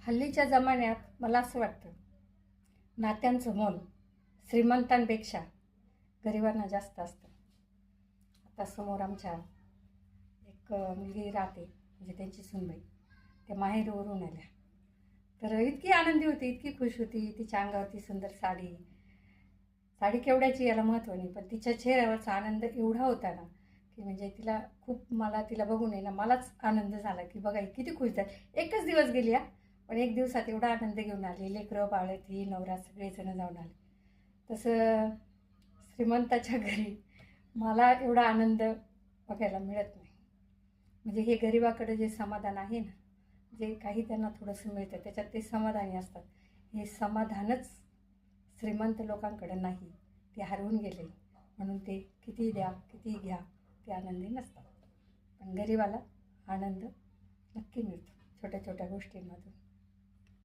हल्लीच्या जमान्यात मला असं वाटतं, नात्यांचं मोल श्रीमंतांपेक्षा गरिबांना जास्त असतं. आता समोर आमच्या एक मुलगी राहते, म्हणजे त्यांची सूनबाई, त्या माहेरवरून आल्या. तर इतकी आनंदी होती, इतकी खुश होती. तिच्या अंगावरती सुंदर साडी. साडी केवढ्याची याला महत्त्व नाही, पण तिच्या चेहऱ्यावरचा आनंद एवढा होता ना, की म्हणजे तिला बघून आहे ना, मलाच आनंद झाला, की बघा ही किती खुश झाली. एकच दिवस गेली पण एक दिवसात एवढा आनंद घेऊन आली. लेकरं बाळं ही नवरा सगळेजण जाऊन आले. तसं श्रीमंताच्या घरी मला एवढा आनंद बघायला मिळत नाही. म्हणजे हे गरिबाकडे जे समाधान आहे ना, जे काही त्यांना थोडंसं मिळतं त्याच्यात ते समाधानी असतात. हे समाधानच श्रीमंत लोकांकडे नाही, ते हरवून गेले. म्हणून ते किती द्या किती घ्या ते आनंदी नसतात. पण गरिबाला आनंद नक्की मिळतो छोट्या छोट्या गोष्टींमधून.